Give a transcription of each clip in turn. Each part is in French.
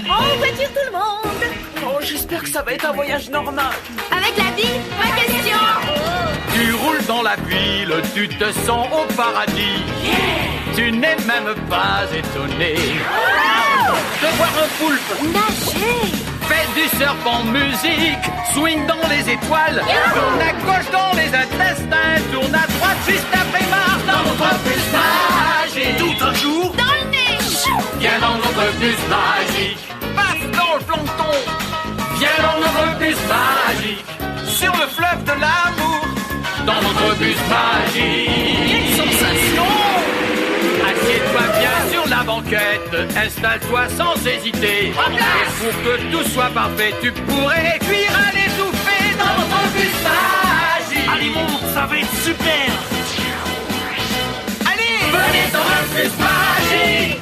En voiture tout le monde. Oh, j'espère que ça va être un voyage normal. Avec la vie, pas question. Tu roules dans la ville, tu te sens au paradis. Tu n'es même pas étonné de voir un poulpe Nager. fait du surf en musique, swing dans les étoiles, tourne à gauche dans les intestins, tourne à droite juste après Mars dans notre bus magique. Tout un jour Dans le nez. viens dans notre bus magique. Passe dans le plancton, viens dans notre bus magique. Sur le fleuve de l'amour, dans notre bus magique. Quelle sensation! Assieds-toi bien sur la banquette, installe-toi sans hésiter. Et pour que tout soit parfait, tu pourrais cuire à l'étouffée dans notre bus magique. Allez, monte, ça va être super. Allez, venez dans le bus magique.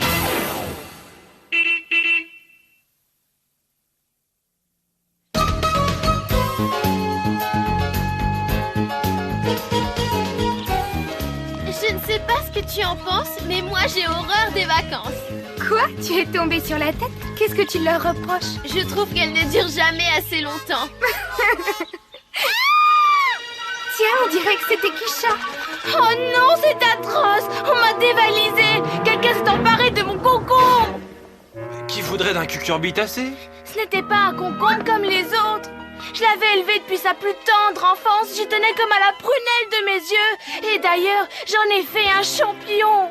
Je ne sais pas ce que tu en penses, mais moi j'ai horreur des vacances. Quoi? Tu es tombée sur la tête? Qu'est-ce que tu leur reproches? Je trouve qu'elles ne durent jamais assez longtemps. Tiens, on dirait que c'était Kisha. Oh non, c'est atroce. On m'a dévalisé. Quelqu'un s'est emparé de mon concombre. Qui voudrait d'un cucurbitacé? Ce n'était pas un concombre comme les autres. Je l'avais élevé depuis sa plus tendre enfance. J'y tenais comme à la prunelle de mes yeux. Et d'ailleurs, j'en ai fait un champion.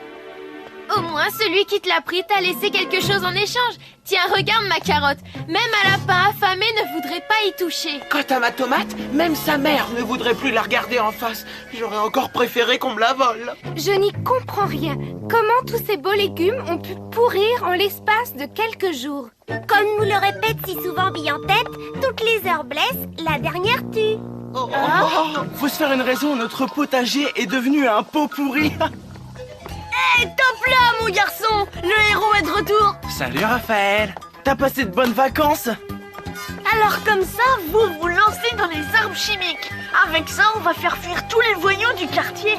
Au moins, celui qui te l'a pris t'a laissé quelque chose en échange. Tiens, regarde ma carotte. Même un lapin affamé ne voudrait pas y toucher. Quant à ma tomate, même sa mère ne voudrait plus la regarder en face. J'aurais encore préféré qu'on me la vole. Je n'y comprends rien. Comment tous ces beaux légumes ont pu pourrir en l'espace de quelques jours? Comme nous le répète si souvent Bille en tête, toutes les heures blessent, la dernière tue. Faut se faire une raison, notre potager est devenu un pot pourri. Top là, mon garçon. Le héros est de retour. Salut Raphaël. T'as passé de bonnes vacances? Alors comme ça, vous vous lancez dans les arbres chimiques. Avec ça, on va faire fuir tous les voyous du quartier.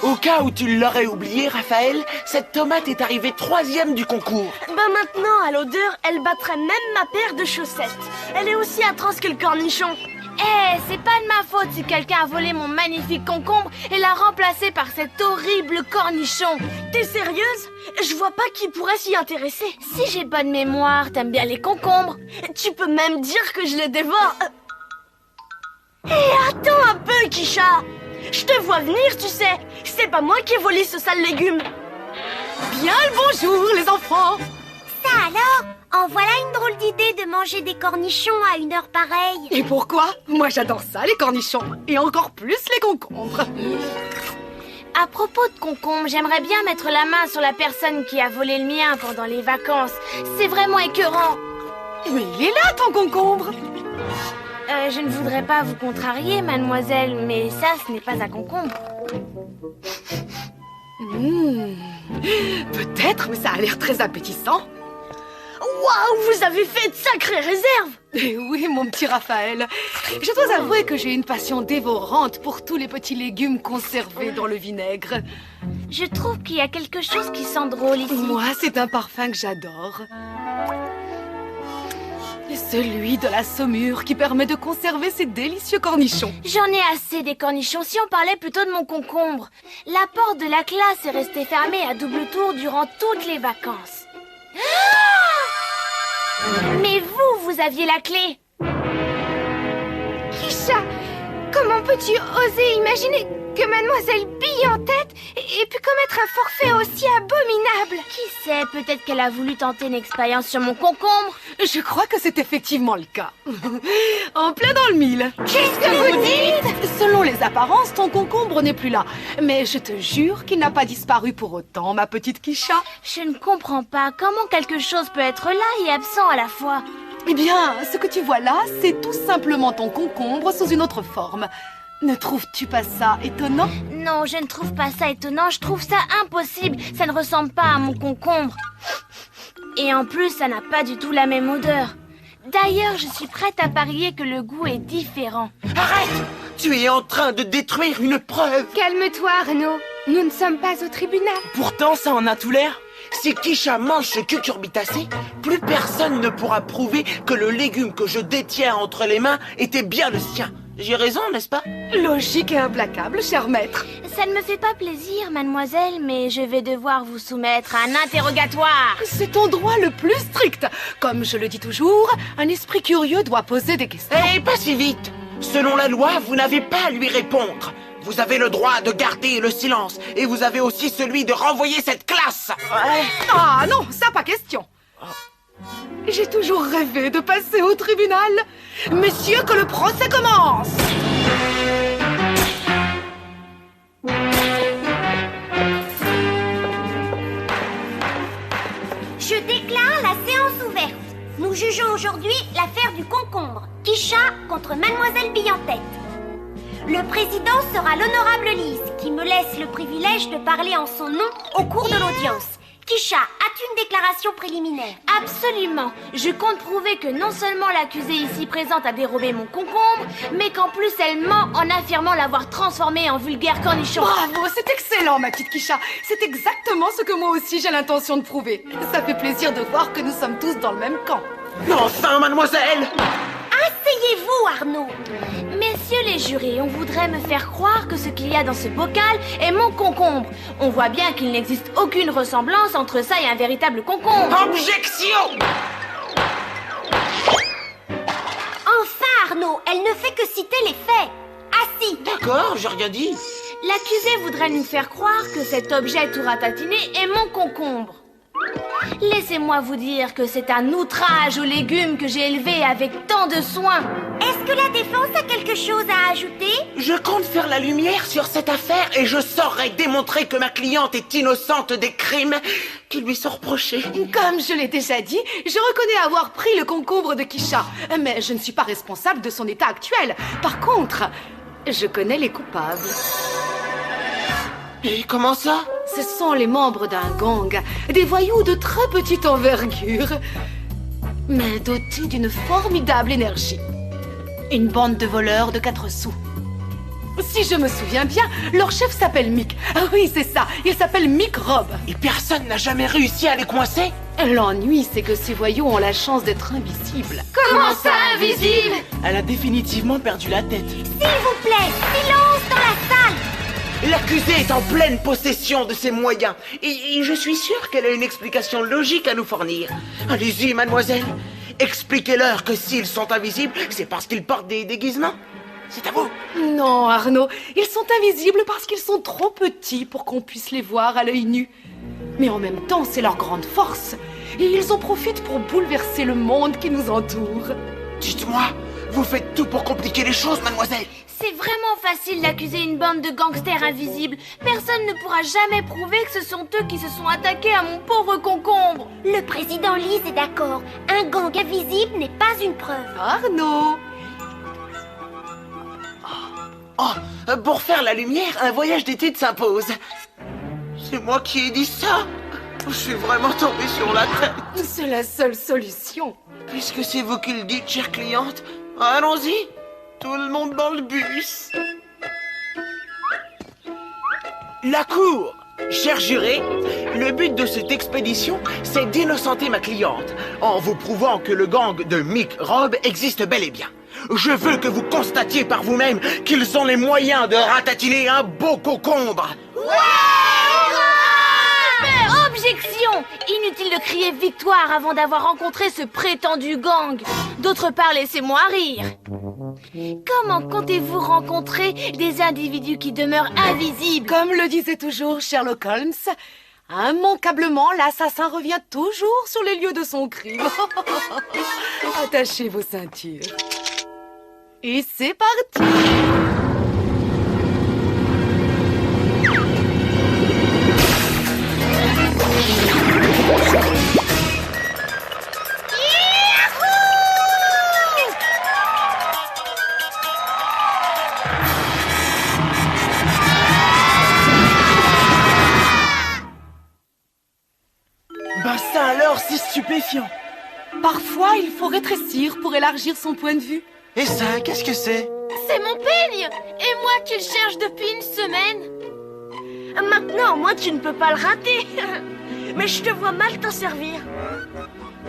Au cas où tu l'aurais oublié, Raphaël, cette tomate est arrivée 3e du concours. Bah maintenant, à l'odeur, elle battrait même ma paire de chaussettes. Elle est aussi atroce que le cornichon. C'est pas de ma faute si quelqu'un a volé mon magnifique concombre et l'a remplacé par cet horrible cornichon. T'es sérieuse? Je vois pas qui pourrait s'y intéresser. Si j'ai bonne mémoire, t'aimes bien les concombres. Tu peux même dire que je les dévore. Attends un peu, Kisha. Je te vois venir, tu sais. C'est pas moi qui ai volé ce sale légume. Bien le bonjour, les enfants. Ça alors? En voilà une drôle d'idée de manger des cornichons à une heure pareille. Et pourquoi? Moi j'adore ça, les cornichons. Et encore plus les concombres. À propos de concombre, j'aimerais bien mettre la main sur la personne qui a volé le mien pendant les vacances. C'est vraiment écœurant. Mais il est là ton concombre. Je ne voudrais pas vous contrarier, mademoiselle, mais ça, ce n'est pas un concombre. Peut-être, mais ça a l'air très appétissant. Waouh, vous avez fait de sacrées réserves! Eh oui, mon petit Raphaël. Je dois avouer que j'ai une passion dévorante pour tous les petits légumes conservés dans le vinaigre. Je trouve qu'il y a quelque chose qui sent drôle ici. Moi, c'est un parfum que j'adore. Celui de la saumure qui permet de conserver ces délicieux cornichons. J'en ai assez des cornichons, si on parlait plutôt de mon concombre. La porte de la classe est restée fermée à double tour durant toutes les vacances. Mais vous aviez la clé. Kisha, comment peux-tu oser imaginer que mademoiselle Bille en tête ait pu commettre un forfait aussi abominable? Qui sait, peut-être qu'elle a voulu tenter une expérience sur mon concombre. Je crois que c'est effectivement le cas. En plein dans le mille. Qu'est-ce que vous dites? Selon les apparences, ton concombre n'est plus là. Mais je te jure qu'il n'a pas disparu pour autant, ma petite Kisha. Je ne comprends pas comment quelque chose peut être là et absent à la fois. Eh bien, ce que tu vois là, c'est tout simplement ton concombre sous une autre forme. Ne trouves-tu pas ça étonnant? Non, je ne trouve pas ça étonnant, je trouve ça impossible. Ça ne ressemble pas à mon concombre. Et en plus, ça n'a pas du tout la même odeur. D'ailleurs, je suis prête à parier que le goût est différent. Arrête! Tu es en train de détruire une preuve. Calme-toi, Arnaud. Nous ne sommes pas au tribunal. Pourtant, ça en a tout l'air. Si Kisha mange ce cucurbitacé, plus personne ne pourra prouver que le légume que je détiens entre les mains était bien le sien. J'ai raison, n'est-ce pas? Logique et implacable, cher maître. Ça ne me fait pas plaisir, mademoiselle, mais je vais devoir vous soumettre à un interrogatoire. C'est ton droit le plus strict. Comme je le dis toujours, un esprit curieux doit poser des questions. Eh, pas si vite! Selon la loi, vous n'avez pas à lui répondre. Vous avez le droit de garder le silence. Et vous avez aussi celui de renvoyer cette classe. Ah non, ça pas question. J'ai toujours rêvé de passer au tribunal. Messieurs, que le procès commence. Je déclare la séance ouverte. Nous jugeons aujourd'hui l'affaire du concombre. Kisha contre Mademoiselle Bille-en-Tête. Le président sera l'honorable Lise, qui me laisse le privilège de parler en son nom au cours de l'audience. Kisha, as-tu une déclaration préliminaire? Absolument. Je compte prouver que non seulement l'accusée ici présente a dérobé mon concombre, mais qu'en plus elle ment en affirmant l'avoir transformé en vulgaire cornichon. Bravo, c'est excellent, ma petite Kisha. C'est exactement ce que moi aussi j'ai l'intention de prouver. Ça fait plaisir de voir que nous sommes tous dans le même camp. Mais enfin, mademoiselle! Asseyez-vous, Arnaud. Messieurs les jurés, on voudrait me faire croire que ce qu'il y a dans ce bocal est mon concombre. On voit bien qu'il n'existe aucune ressemblance entre ça et un véritable concombre. Objection! Enfin, Arnaud, elle ne fait que citer les faits. Assis. D'accord, j'ai rien dit. L'accusé voudrait nous faire croire que cet objet tout ratatiné est mon concombre. Laissez-moi vous dire que c'est un outrage aux légumes que j'ai élevés avec tant de soin. Est-ce que la défense a quelque chose à ajouter? Je compte faire la lumière sur cette affaire et je saurai démontrer que ma cliente est innocente des crimes qui lui sont reprochés. Comme je l'ai déjà dit, je reconnais avoir pris le concombre de Kisha. Mais je ne suis pas responsable de son état actuel. Par contre, je connais les coupables. Et comment ça? Ce sont les membres d'un gang, des voyous de très petite envergure, mais dotés d'une formidable énergie. Une bande de voleurs de 4 sous. Si je me souviens bien, leur chef s'appelle Mick. Ah oui, c'est ça, il s'appelle Mick Robb. Et personne n'a jamais réussi à les coincer? L'ennui, c'est que ces voyous ont la chance d'être invisibles. Comment ça, invisible? Elle a définitivement perdu la tête. S'il vous plaît, silence dans la salle. L'accusée est en pleine possession de ses moyens. Et je suis sûr qu'elle a une explication logique à nous fournir. Allez-y, mademoiselle. Expliquez-leur que s'ils sont invisibles, c'est parce qu'ils portent des déguisements. C'est à vous. Non, Arnaud, ils sont invisibles parce qu'ils sont trop petits pour qu'on puisse les voir à l'œil nu. Mais en même temps, c'est leur grande force. Et ils en profitent pour bouleverser le monde qui nous entoure. Dites-moi, vous faites tout pour compliquer les choses, mademoiselle. C'est vraiment facile d'accuser une bande de gangsters invisibles. Personne ne pourra jamais prouver que ce sont eux qui se sont attaqués à mon pauvre concombre. Le président Lise est d'accord. Un gang invisible n'est pas une preuve. Arnaud! Oh, pour faire la lumière, un voyage d'études s'impose. C'est moi qui ai dit ça? Je suis vraiment tombé sur la tête. C'est la seule solution. Puisque c'est vous qui le dites, chère cliente, allons-y. Tout le monde dans le bus. La cour. Cher juré, le but de cette expédition, c'est d'innocenter ma cliente, en vous prouvant que le gang de Mick Robb existe bel et bien. Je veux que vous constatiez par vous-même qu'ils ont les moyens de ratatiner un beau concombre. Objection! Inutile de crier victoire avant d'avoir rencontré ce prétendu gang. D'autre part, laissez-moi rire. Comment comptez-vous rencontrer des individus qui demeurent invisibles? Comme le disait toujours Sherlock Holmes, immanquablement, l'assassin revient toujours sur les lieux de son crime. Attachez vos ceintures. Et c'est parti! Bah ça alors, c'est stupéfiant. Parfois, il faut rétrécir pour élargir son point de vue. Et ça, qu'est-ce que c'est? C'est mon peigne! Et moi qui le cherche depuis une semaine. Maintenant, moi, tu ne peux pas le rater. mais je te vois mal t'en servir.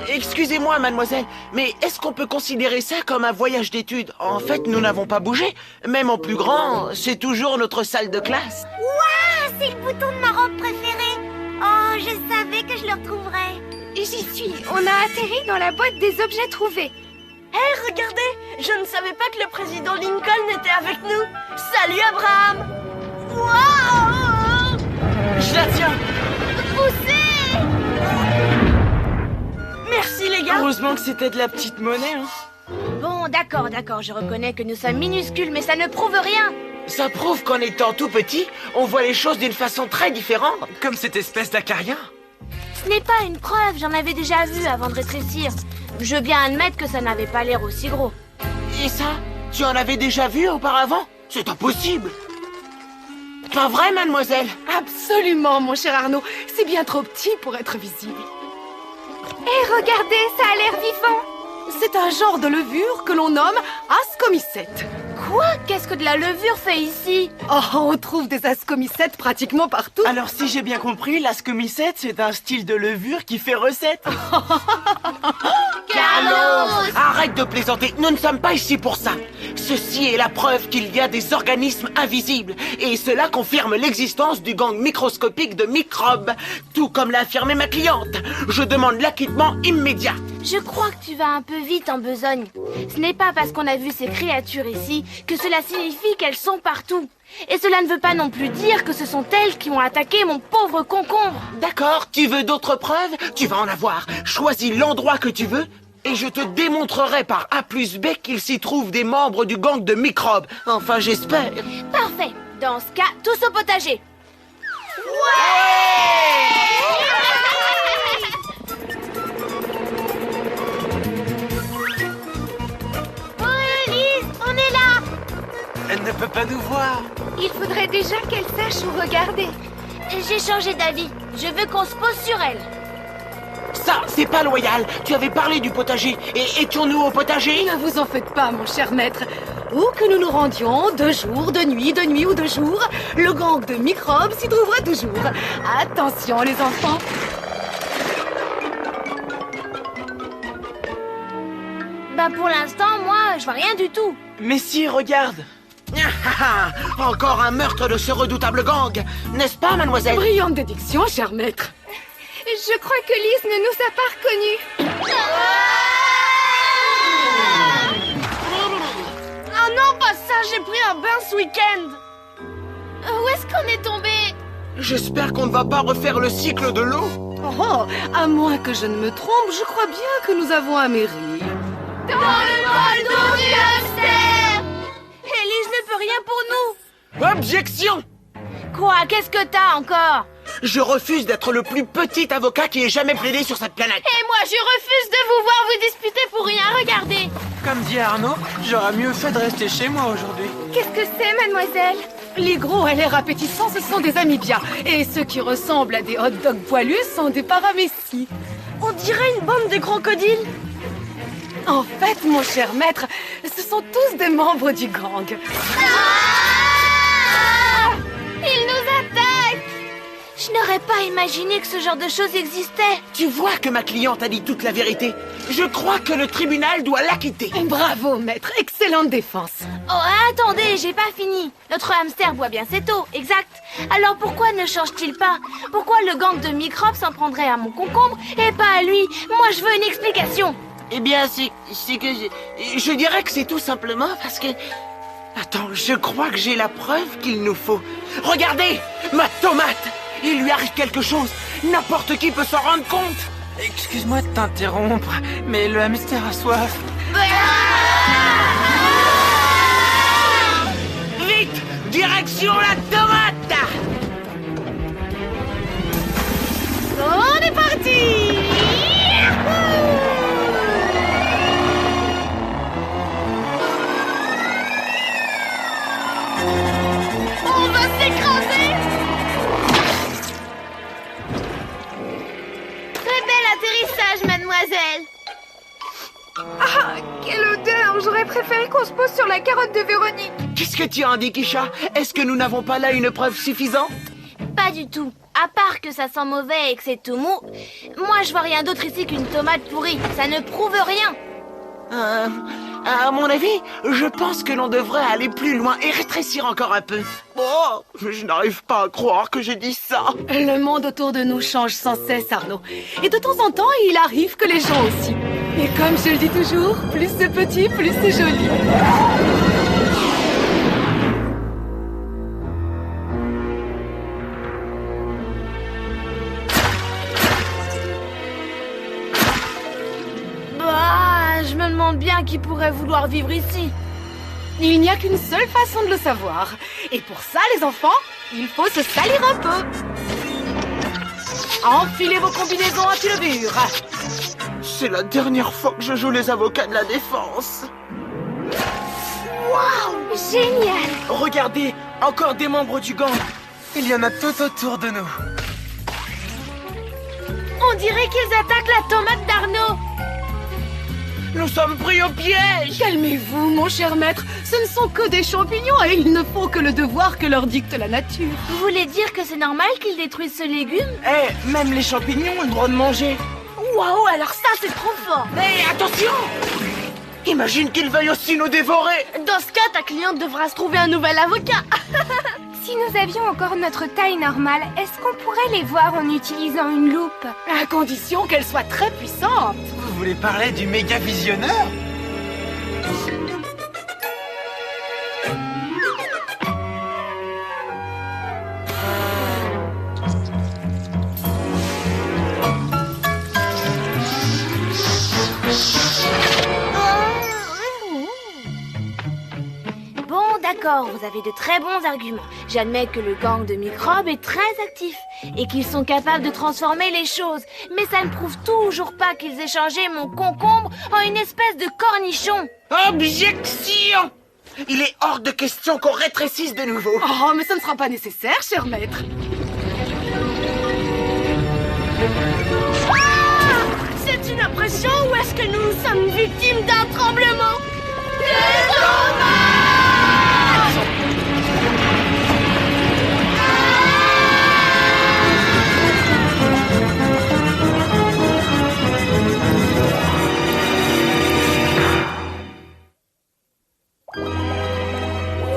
Excusez-moi, mademoiselle, mais est-ce qu'on peut considérer ça comme un voyage d'études? En fait, nous n'avons pas bougé. Même en plus grand, c'est toujours notre salle de classe. Waouh, c'est le bouton de ma robe préférée. Oh, je savais que je le retrouverais. J'y suis. On a atterri dans la boîte des objets trouvés. Hé, regardez, je ne savais pas que le président Lincoln était avec nous. Salut, Abraham. Waouh! Je la tiens. Poussez! Merci, les gars. Heureusement que c'était de la petite monnaie, hein. Bon, d'accord, je reconnais que nous sommes minuscules, mais ça ne prouve rien. Ça prouve qu'en étant tout petit, on voit les choses d'une façon très différente. Comme cette espèce d'acarien. Ce n'est pas une preuve, j'en avais déjà vu avant de rétrécir. Je veux bien admettre que ça n'avait pas l'air aussi gros. Et ça, tu en avais déjà vu auparavant? C'est impossible. Pas vrai, mademoiselle? Absolument, mon cher Arnaud. C'est bien trop petit pour être visible. Hé, regardez, ça a l'air vivant. C'est un genre de levure que l'on nomme ascomycète. Quoi? Qu'est-ce que de la levure fait ici? Oh, on trouve des ascomycètes pratiquement partout. Alors si j'ai bien compris, l'ascomycète c'est un style de levure qui fait recette. Carlos! Arrête de plaisanter, nous ne sommes pas ici pour ça. Ceci est la preuve qu'il y a des organismes invisibles. Et cela confirme l'existence du gang microscopique de microbes. Tout comme l'a affirmé ma cliente. Je demande l'acquittement immédiat. Je crois que tu vas un peu vite en besogne. Ce n'est pas parce qu'on a vu ces créatures ici que cela signifie qu'elles sont partout. Et cela ne veut pas non plus dire que ce sont elles qui ont attaqué mon pauvre concombre. D'accord, tu veux d'autres preuves? Tu vas en avoir. Choisis l'endroit que tu veux et je te démontrerai par A plus B qu'il s'y trouve des membres du gang de microbes. Enfin, j'espère. Parfait. Dans ce cas, tous au potager. Elise, on est là. Elle ne peut pas nous voir. Il faudrait déjà qu'elle sache où regarder. J'ai changé d'avis. Je veux qu'on se pose sur elle. Ça, c'est pas loyal. Tu avais parlé du potager. Et étions-nous au potager? Ne vous en faites pas, mon cher maître. Où que nous nous rendions, de jour, de nuit ou de jour, le gang de microbes s'y trouvera toujours. Attention, les enfants. Bah pour l'instant, moi, je vois rien du tout. Mais si, regarde. Encore un meurtre de ce redoutable gang. N'est-ce pas, mademoiselle? Brillante déduction, cher maître. Je crois que Lise ne nous a pas reconnus. Oh non, pas ça, j'ai pris un bain ce week-end. Où est-ce qu'on est tombé? J'espère qu'on ne va pas refaire le cycle de l'eau. Oh, à moins que je ne me trompe, je crois bien que nous avons un mairie. Dans le bol d'eau du hamster. Élise ne peut rien pour nous. Objection! Quoi? Qu'est-ce que t'as encore? Je refuse d'être le plus petit avocat qui ait jamais plaidé sur cette planète. Et moi, je refuse de vous voir vous disputer pour rien. Regardez. Comme dit Arnaud, j'aurais mieux fait de rester chez moi aujourd'hui. Qu'est-ce que c'est, mademoiselle? Les gros à l'air appétissants, ce sont des amibias. Et ceux qui ressemblent à des hot dogs poilus sont des paramécies. On dirait une bande de crocodiles. En fait, mon cher maître, ce sont tous des membres du gang. Ils nous attaquent. Je n'aurais pas imaginé que ce genre de choses existait. Tu vois que ma cliente a dit toute la vérité. Je crois que le tribunal doit l'acquitter. Bravo, maître. Excellente défense. Oh, attendez, j'ai pas fini. Notre hamster boit bien cette eau, exact. Alors pourquoi ne change-t-il pas? Pourquoi le gang de microbes s'en prendrait à mon concombre et pas à lui? Moi, je veux une explication. Eh bien, c'est que je dirais que c'est tout simplement parce que... Attends, je crois que j'ai la preuve qu'il nous faut. Regardez, ma tomate. Il lui arrive quelque chose. N'importe qui peut s'en rendre compte. Excuse-moi de t'interrompre, mais le hamster a soif. Vite, direction la tomate. On est parti. On va s'écraser. Très bel atterrissage, mademoiselle. Ah, quelle odeur! J'aurais préféré qu'on se pose sur la carotte de Véronique. Qu'est-ce que tu en dis, Kisha? Est-ce que nous n'avons pas là une preuve suffisante? Pas du tout. À part que ça sent mauvais et que c'est tout mou, moi je vois rien d'autre ici qu'une tomate pourrie. Ça ne prouve rien. À mon avis, je pense que l'on devrait aller plus loin et rétrécir encore un peu. Oh, je n'arrive pas à croire que j'ai dit ça. Le monde autour de nous change sans cesse, Arnaud. Et de temps en temps, il arrive que les gens aussi. Et comme je le dis toujours, plus c'est petit, plus c'est joli. Je me demande bien qui pourrait vouloir vivre ici. Il n'y a qu'une seule façon de le savoir. Et pour ça, les enfants, il faut se salir un peu. Enfilez vos combinaisons à pilobure. C'est la dernière fois que je joue les avocats de la défense. Waouh, génial! Regardez, encore des membres du gang. Il y en a tout autour de nous. On dirait qu'ils attaquent la tomate d'Arnaud. Nous sommes pris au piège. Calmez-vous, mon cher maître. Ce ne sont que des champignons et ils ne font que le devoir que leur dicte la nature. Vous voulez dire que c'est normal qu'ils détruisent ce légume? Eh, même les champignons ont le droit de manger. Waouh, alors ça c'est trop fort. Hé, attention! Imagine qu'ils veuillent aussi nous dévorer. Dans ce cas, ta cliente devra se trouver un nouvel avocat. Si nous avions encore notre taille normale, est-ce qu'on pourrait les voir en utilisant une loupe? À condition qu'elle soit très puissante. Vous voulez parler du méga visionneur? D'accord, vous avez de très bons arguments. J'admets que le gang de microbes est très actif et qu'ils sont capables de transformer les choses. Mais ça ne prouve toujours pas qu'ils aient changé mon concombre en une espèce de cornichon. Objection! Il est hors de question qu'on rétrécisse de nouveau. Oh, mais ça ne sera pas nécessaire, cher maître. C'est une impression ou est-ce que nous sommes victimes d'un tremblement? Des tomates!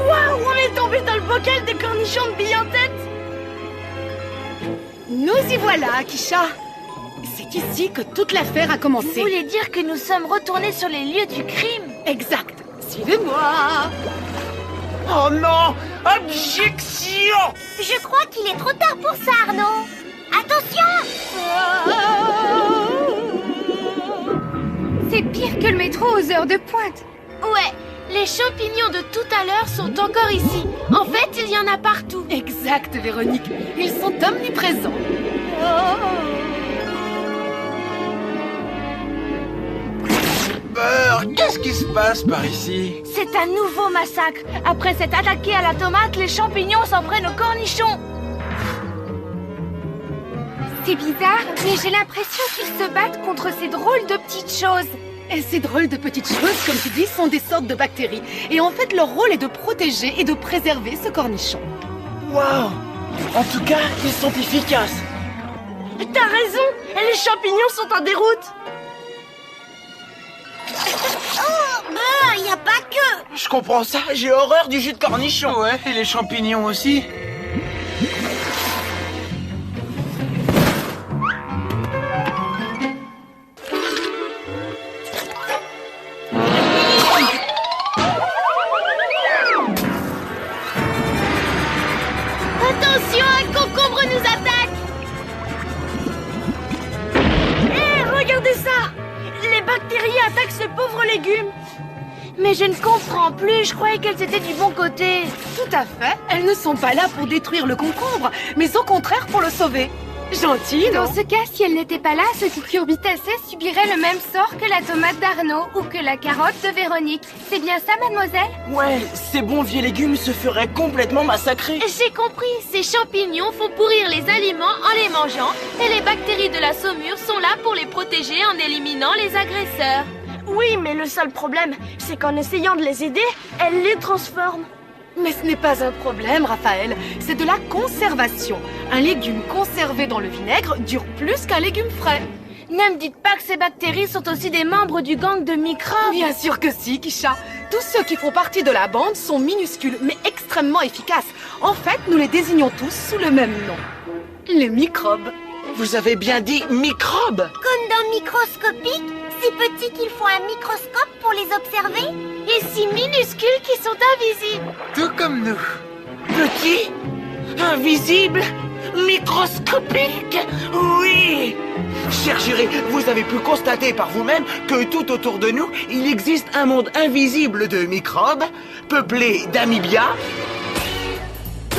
Waouh, on est tombé dans le bocal des cornichons de bille en tête. Nous y voilà, Akisha. C'est ici que toute l'affaire a commencé. Vous voulez dire que nous sommes retournés sur les lieux du crime? Exact. Suivez-moi. Oh non! Objection! Je crois qu'il est trop tard pour ça, Arnaud. Attention! C'est pire que le métro aux heures de pointe. Ouais, les champignons de tout à l'heure sont encore ici. En fait, il y en a partout. Exact, Véronique. Ils sont omniprésents. Qu'est-ce qui se passe par ici? C'est un nouveau massacre. Après s'être attaqué à la tomate, les champignons s'en prennent aux cornichons. C'est bizarre, mais j'ai l'impression qu'ils se battent contre ces drôles de petites choses. Et ces drôles de petites choses, comme tu dis, sont des sortes de bactéries. Et en fait, leur rôle est de protéger et de préserver ce cornichon. Waouh! En tout cas, ils sont efficaces. T'as raison, et les champignons sont en déroute. Oh, y a pas que... Je comprends ça, j'ai horreur du jus de cornichon. Ouais, et les champignons aussi. Attention, un concombre nous attaque. Hé, regardez ça. Les bactéries attaquent ce pauvre légume. Mais je ne comprends plus, je croyais qu'elles étaient du bon côté. Tout à fait. Elles ne sont pas là pour détruire le concombre, mais au contraire pour le sauver. Gentil, non? Dans ce cas, si elle n'était pas là, ce cucurbitacées subirait le même sort que la tomate d'Arnaud ou que la carotte de Véronique. C'est bien ça, mademoiselle? Ouais, ces bons vieux légumes se feraient complètement massacrer. J'ai compris, ces champignons font pourrir les aliments en les mangeant et les bactéries de la saumure sont là pour les protéger en éliminant les agresseurs. Oui, mais le seul problème, c'est qu'en essayant de les aider, elles les transforment. Mais ce n'est pas un problème, Raphaël. C'est de la conservation. Un légume conservé dans le vinaigre dure plus qu'un légume frais. Ne me dites pas que ces bactéries sont aussi des membres du gang de microbes. Bien sûr que si, Kisha. Tous ceux qui font partie de la bande sont minuscules, mais extrêmement efficaces. En fait, nous les désignons tous sous le même nom. Les microbes. Vous avez bien dit microbes. Comme dans Microscopique, si petits qu'il faut un microscope pour les observer. Et si minuscules qu'ils sont invisibles. Tout comme nous. Petit, invisible, microscopique. Oui. Cher Juré, vous avez pu constater par vous-même que tout autour de nous, il existe un monde invisible de microbes, peuplé d'amibia,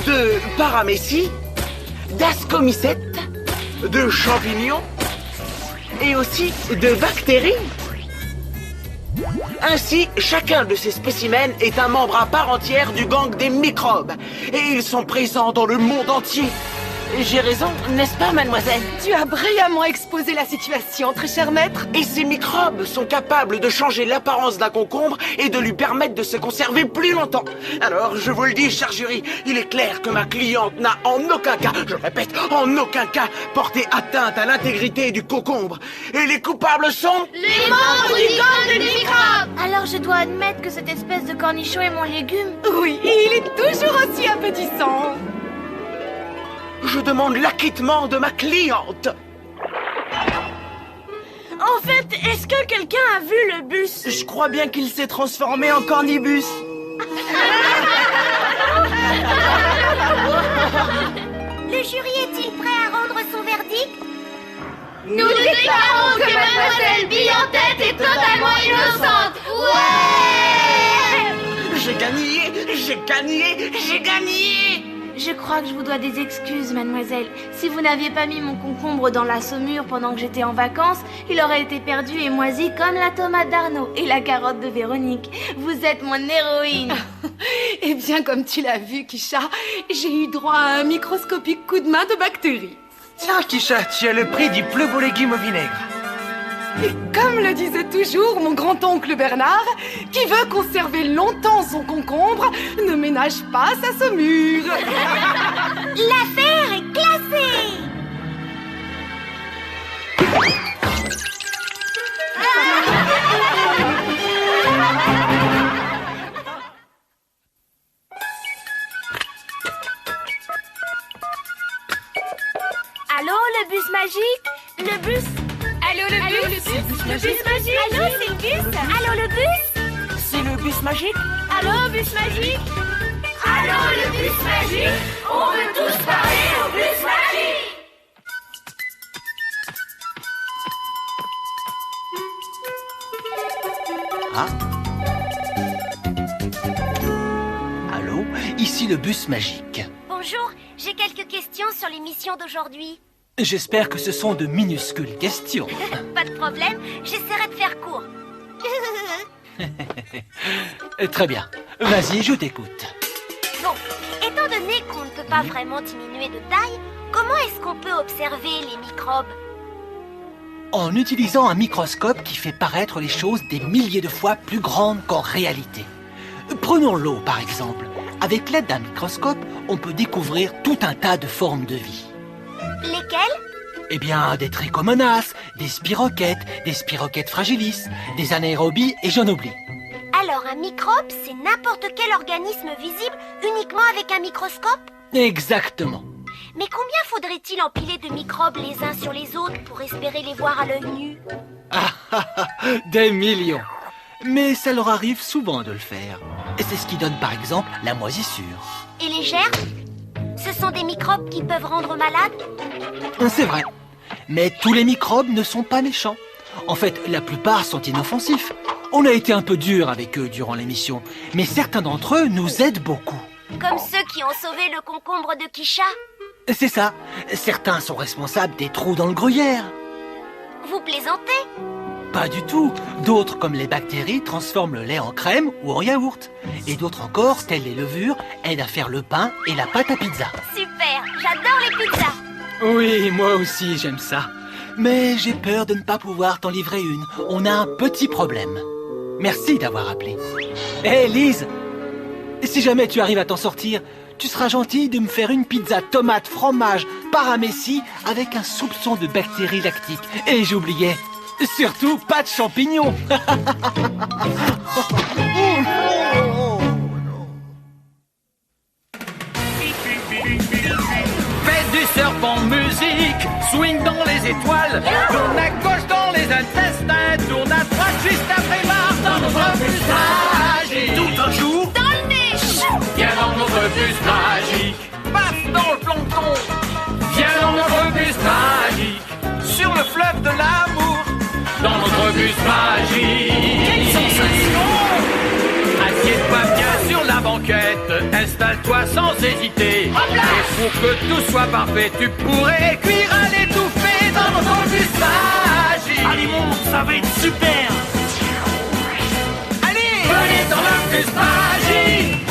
de paramécies, d'ascomycètes, de champignons et aussi de bactéries. Ainsi, chacun de ces spécimens est un membre à part entière du gang des microbes. Et ils sont présents dans le monde entier. J'ai raison, n'est-ce pas, mademoiselle? Tu as brillamment exposé la situation, très cher maître. Et ces microbes sont capables de changer l'apparence d'un concombre et de lui permettre de se conserver plus longtemps. Alors, je vous le dis, cher jury, il est clair que ma cliente n'a en aucun cas, je répète, en aucun cas, porté atteinte à l'intégrité du concombre. Et les coupables sont... Les membres du gang de microbes. Alors je dois admettre que cette espèce de cornichon est mon légume. Oui, et il est toujours aussi appétissant. Je demande l'acquittement de ma cliente. En fait, est-ce que quelqu'un a vu le bus? Je crois bien qu'il s'est transformé en cornibus. Le jury est-il prêt à rendre son verdict? Nous déclarons que Mademoiselle Bille-en-Tête est totalement innocente. Ouais! J'ai gagné, j'ai gagné, j'ai gagné. Je crois que je vous dois des excuses, mademoiselle. Si vous n'aviez pas mis mon concombre dans la saumure pendant que j'étais en vacances, il aurait été perdu et moisi comme la tomate d'Arnaud et la carotte de Véronique. Vous êtes mon héroïne. Eh bien, comme tu l'as vu, Kisha, j'ai eu droit à un microscopique coup de main de bactéries. Tiens, Kisha, tu as le prix du plus beau légume au vinaigre. Et comme le disait toujours mon grand-oncle Bernard, qui veut conserver longtemps son concombre ne ménage pas sa saumure. L'affaire est classée. Allô, le bus magique? Le bus? Allô, le bus? Le bus magique? Allô, c'est le bus? Allô, le bus? C'est le bus magique? Allô, bus magique? Allô, le bus magique? On veut tous parler au bus magique! Ah. Allô, ici le bus magique. Bonjour, j'ai quelques questions sur l'émission d'aujourd'hui. J'espère que ce sont de minuscules questions. Pas de problème, j'essaierai de faire court. Très bien, vas-y, je t'écoute. Bon, étant donné qu'on ne peut pas vraiment diminuer de taille, comment est-ce qu'on peut observer les microbes? En utilisant un microscope qui fait paraître les choses des milliers de fois plus grandes qu'en réalité. Prenons l'eau, par exemple. Avec l'aide d'un microscope, on peut découvrir tout un tas de formes de vie. Lesquels? Eh bien, des trichomonas, des spirochètes fragilis, des anaérobies et j'en oublie. Alors un microbe, c'est n'importe quel organisme visible uniquement avec un microscope? Exactement. Mais combien faudrait-il empiler de microbes les uns sur les autres pour espérer les voir à l'œil nu? Des millions. Mais ça leur arrive souvent de le faire. Et c'est ce qui donne par exemple la moisissure. Et les germes? Ce sont des microbes qui peuvent rendre malade? C'est vrai. Mais tous les microbes ne sont pas méchants. En fait, la plupart sont inoffensifs. On a été un peu dur avec eux durant l'émission, mais certains d'entre eux nous aident beaucoup. Comme ceux qui ont sauvé le concombre de Kisha? C'est ça. Certains sont responsables des trous dans le gruyère. Vous plaisantez? Pas du tout. D'autres, comme les bactéries, transforment le lait en crème ou en yaourt. Et d'autres encore, telles les levures, aident à faire le pain et la pâte à pizza. Super, j'adore les pizzas. Oui, moi aussi, j'aime ça. Mais j'ai peur de ne pas pouvoir t'en livrer une. On a un petit problème. Merci d'avoir appelé. Hé, Lise, Si jamais tu arrives à t'en sortir, tu seras gentil de me faire une pizza tomate, fromage, paramécie avec un soupçon de bactéries lactiques. Et j'oubliais, surtout pas de champignons. Faites du serpent musique, swing dans les étoiles, tourne à gauche dans les intestins, tourne à droite juste après Mars dans notre bus magique. Tout un jour, Dans le nez. viens dans notre bus magique. Passe dans le plancton, viens dans notre bus magique. Sur le fleuve de l'amour, dans notre bus magique. Quelle sensation! Assieds-toi bien sur la banquette, installe-toi sans hésiter. Et pour que tout soit parfait, tu pourrais cuire à l'étouffée dans notre bus magique. Allez, monte, ça va être super. Allez, venez dans le bus magique.